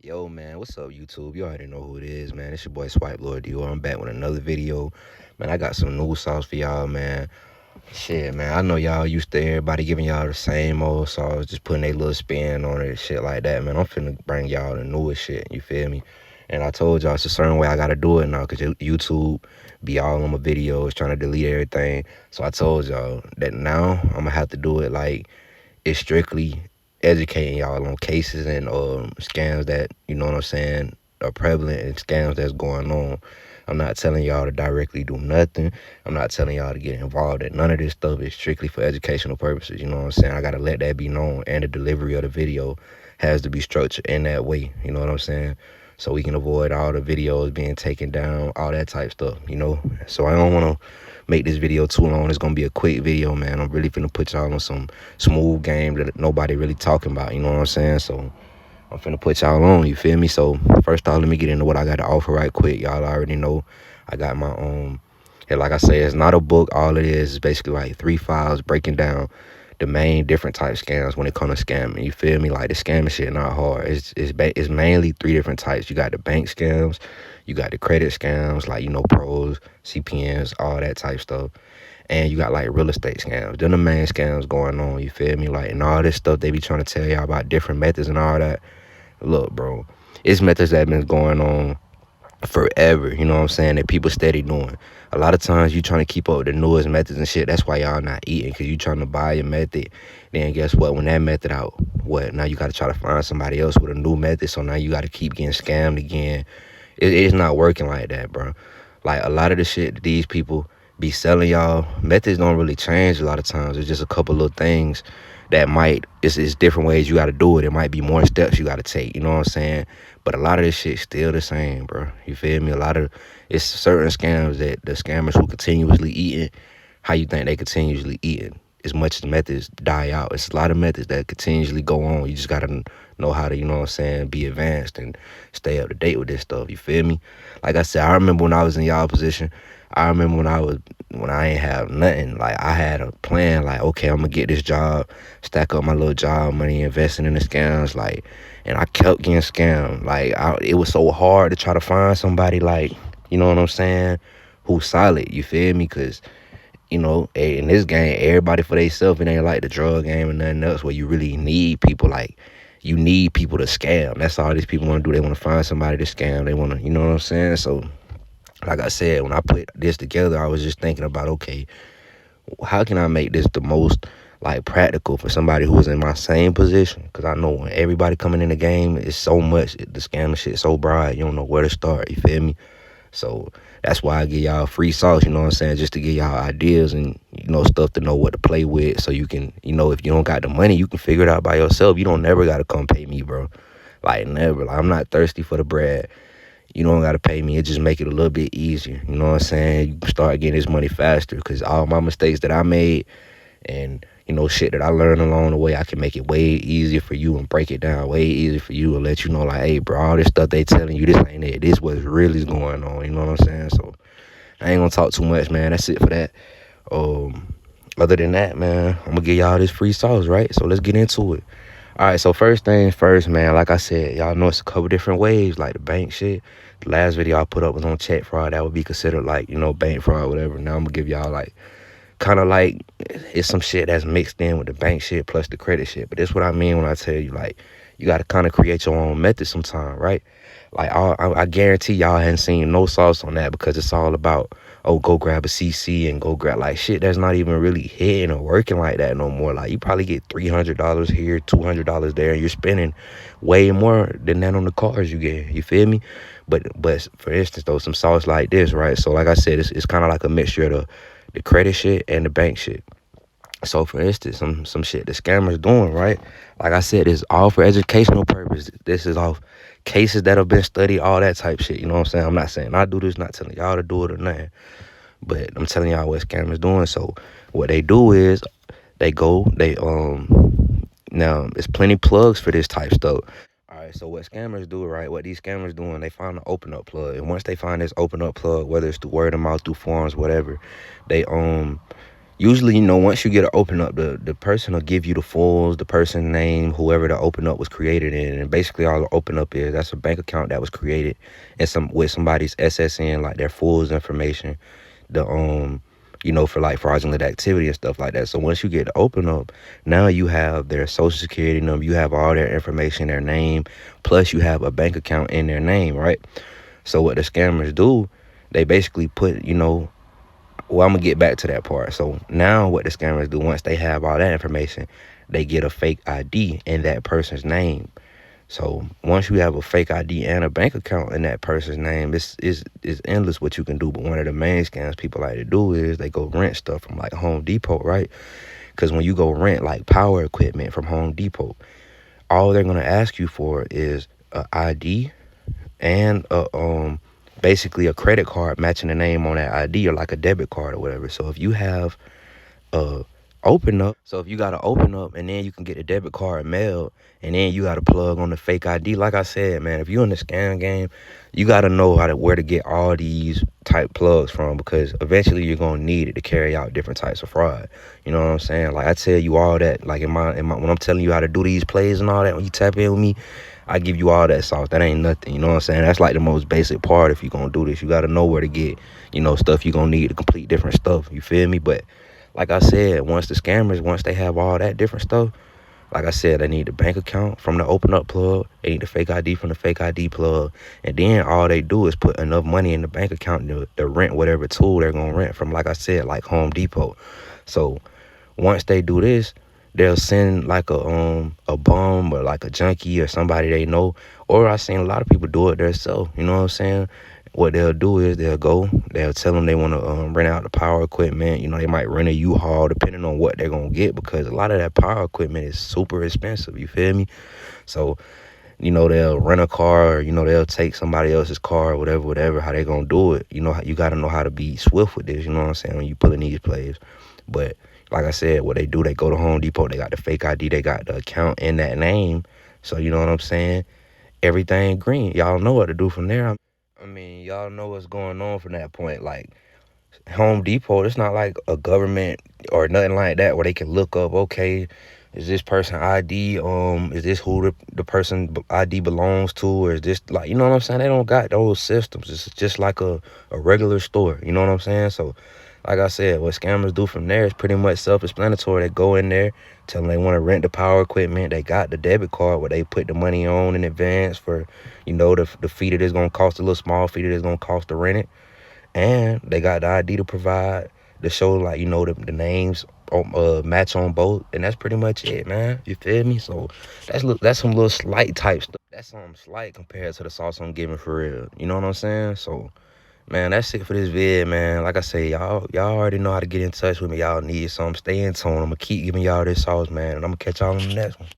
Yo, man, what's up, YouTube? You already know who it is, man. It's your boy Swipe Lord Dior. I'm back with another video. Man, I got some new sauce for y'all, man. Shit, man, I know y'all used to everybody giving y'all the same old sauce, just putting a little spin on it, shit like that, man. I'm finna bring y'all the newest shit, you feel me? And I told y'all it's a certain way I gotta do it now, because YouTube be all on my videos trying to delete everything. So I told y'all that now I'm gonna have to do it like it's strictly educating y'all on cases and scams that, you know what I'm saying, are prevalent and scams that's going on. I'm not telling y'all to directly do nothing. I'm not telling y'all to get involved in none of this stuff. It's strictly for educational purposes. You know what I'm saying? I gotta let that be known, and the delivery of the video has to be structured in that way. You know what I'm saying? So we can avoid all the videos being taken down, all that type stuff. You know. So I don't want to make this video too long. It's gonna be a quick video, man. I'm really finna put y'all on some smooth game that nobody really talking about. You know what I'm saying? So I'm finna put y'all on, you feel me? So first off, let me get into what I got to offer right quick. Y'all already know I got my own. And like I say, it's not a book. All it is basically like 3 files breaking down the main different type scams when it comes to scamming. You feel me? Like the scamming shit not hard. It's mainly 3 different types. You got the bank scams, you got the credit scams, like, you know, pros, CPNs, all that type stuff. And you got like real estate scams. Then the main scams going on, you feel me? Like, and all this stuff they be trying to tell y'all about different methods and all that. Look, bro, it's methods that been going on forever, you know what I'm saying, that people steady doing. A lot of times you trying to keep up with the newest methods and shit. That's why y'all not eating, because you trying to buy a method. Then guess what? When that method out, what? Now you got to try to find somebody else with a new method. So now you got to keep getting scammed again. It's not working like that, bro. Like, a lot of the shit that these people be selling y'all, methods don't really change a lot of times. It's just a couple little things that might, it's different ways you got to do it. It might be more steps you got to take, you know what I'm saying? But a lot of this shit still the same, bro. You feel me? It's certain scams that the scammers who continuously eating, how you think they continuously eating? As much as methods die out, it's a lot of methods that continuously go on. You just gotta know how to, you know what I'm saying, be advanced and stay up to date with this stuff. You feel me? Like I said, I remember when I was in y'all position. I remember when I ain't have nothing. Like, I had a plan. Like, okay, I'm gonna get this job, stack up my little job money, investing in the scams. Like, and I kept getting scammed. Like, it was so hard to try to find somebody, like, you know what I'm saying, who's solid. You feel me? Cause, you know, in this game, everybody for themselves. It ain't like the drug game and nothing else where you really need people. Like, you need people to scam. That's all these people want to do. They want to find somebody to scam. They want to, you know what I'm saying? So, like I said, when I put this together, I was just thinking about, okay, how can I make this the most, like, practical for somebody who is in my same position? Because I know when everybody coming in the game, it's so much, the scamming shit is so broad, you don't know where to start, you feel me? So that's why I give y'all free sauce, you know what I'm saying, just to give y'all ideas and, you know, stuff to know what to play with, so you can, you know, if you don't got the money, you can figure it out by yourself. You don't never got to come pay me, bro. Like, never. Like, I'm not thirsty for the bread. You don't got to pay me. It just make it a little bit easier. You know what I'm saying? You start getting this money faster, because all my mistakes that I made and, you know, shit that I learned along the way, I can make it way easier for you and break it down way easier for you and let you know, like, hey, bro, all this stuff they telling you, this ain't it. This what's really going on. You know what I'm saying? So I ain't gonna talk too much, man. That's it for that. Other than that, man, I'm gonna give y'all this free sauce, right? So let's get into it. All right, so first things first, man, like I said, y'all know it's a couple different ways, like the bank shit. The last video I put up was on check fraud. That would be considered, like, you know, bank fraud, whatever. Now I'm gonna give y'all, like, kind of like, it's some shit that's mixed in with the bank shit plus the credit shit. But that's what I mean when I tell you, like, you got to kind of create your own method sometime, right? Like, I guarantee y'all hadn't seen no sauce on that, because it's all about, oh, go grab a CC and go grab, like, shit that's not even really hitting or working like that no more. Like, you probably get $300 here, $200 there, and you're spending way more than that on the cars you get. You feel me? But for instance, though, some sauce like this, right? So like I said, it's kind of like a mixture of the credit shit and the bank shit. So for instance, some shit the scammers doing, right? Like I said, it's all for educational purposes. This is off cases that have been studied, all that type shit. You know what I'm saying? I'm not saying I do this, not telling y'all to do it or nothing. But I'm telling y'all what scammers doing. So what they do is they now there's plenty plugs for this type stuff. All right, so what scammers do, right? What these scammers doing, they find an open up plug. And once they find this open up plug, whether it's through word of mouth, through forums, whatever, they Usually, once you get to open up, the person will give you the fulls, the person name, whoever the open up was created in, and basically all the open up is that's a bank account that was created and some with somebody's SSN, like their fulls information, the for like fraudulent activity and stuff like that. So once you get to open up, now you have their social security number, you have all their information, their name, plus you have a bank account in their name, right? So what the scammers do, they basically put, well, I'm gonna get back to that part. So now what the scammers do, once they have all that information, they get a fake ID in that person's name. So once you have a fake ID and a bank account in that person's name, it's endless what you can do. But one of the main scams people like to do is they go rent stuff from like Home Depot, right? Because when you go rent like power equipment from Home Depot, all they're gonna ask you for is a ID and basically a credit card matching the name on that ID, or like a debit card or whatever. So if you have a open up, so if you got to open up and then you can get the debit card mailed, and then you got to plug on the fake ID. Like I said, man, if you're in the scam game, you got to know where to get all these type plugs from, because eventually you're gonna need it to carry out different types of fraud. You know what I'm saying? Like I tell you all that, like in my when I'm telling you how to do these plays and all that, when you tap in with me, I give you all that sauce. That ain't nothing. You know what I'm saying? That's like the most basic part. If you're gonna do this, you got to know where to get, stuff you're gonna need to complete different stuff. You feel me? But like I said, once they have all that different stuff, like I said, they need the bank account from the open up plug. They need the fake ID from the fake ID plug. And then all they do is put enough money in the bank account to rent whatever tool they're going to rent from, like I said, like Home Depot. So once they do this, they'll send like a bum or like a junkie or somebody they know. Or I've seen a lot of people do it themselves. You know what I'm saying? What they'll do is they'll tell them they want to rent out the power equipment. They might rent a U-Haul depending on what they're going to get, because a lot of that power equipment is super expensive. You feel me? So, they'll rent a car, or, they'll take somebody else's car, or whatever, how they going to do it. You got to know how to be swift with this. You know what I'm saying? When you pulling these plays. But like I said, what they do, they go to Home Depot, they got the fake ID, they got the account in that name. So, you know what I'm saying? Everything green. Y'all know what to do from there. I mean, y'all know what's going on from that point. Like, Home Depot, it's not like a government or nothing like that where they can look up, okay, is this person ID, is this who the person ID belongs to, or is this, like, you know what I'm saying? They don't got those systems. It's just like a regular store, you know what I'm saying? So, like I said, what scammers do from there is pretty much self-explanatory. They go in there, tell them they want to rent the power equipment. They got the debit card where they put the money on in advance for, the fee that is going to cost, a little small fee that is going to cost to rent it. And they got the ID to provide to show, like, the names match on both. And that's pretty much it, man. You feel me? So that's some little slight type stuff. That's something slight compared to the sauce I'm giving for real. You know what I'm saying? So, man, that's it for this vid, man. Like I say, y'all already know how to get in touch with me. Y'all need something. Stay in tune. I'm going to keep giving y'all this sauce, man. And I'm going to catch y'all on the next one.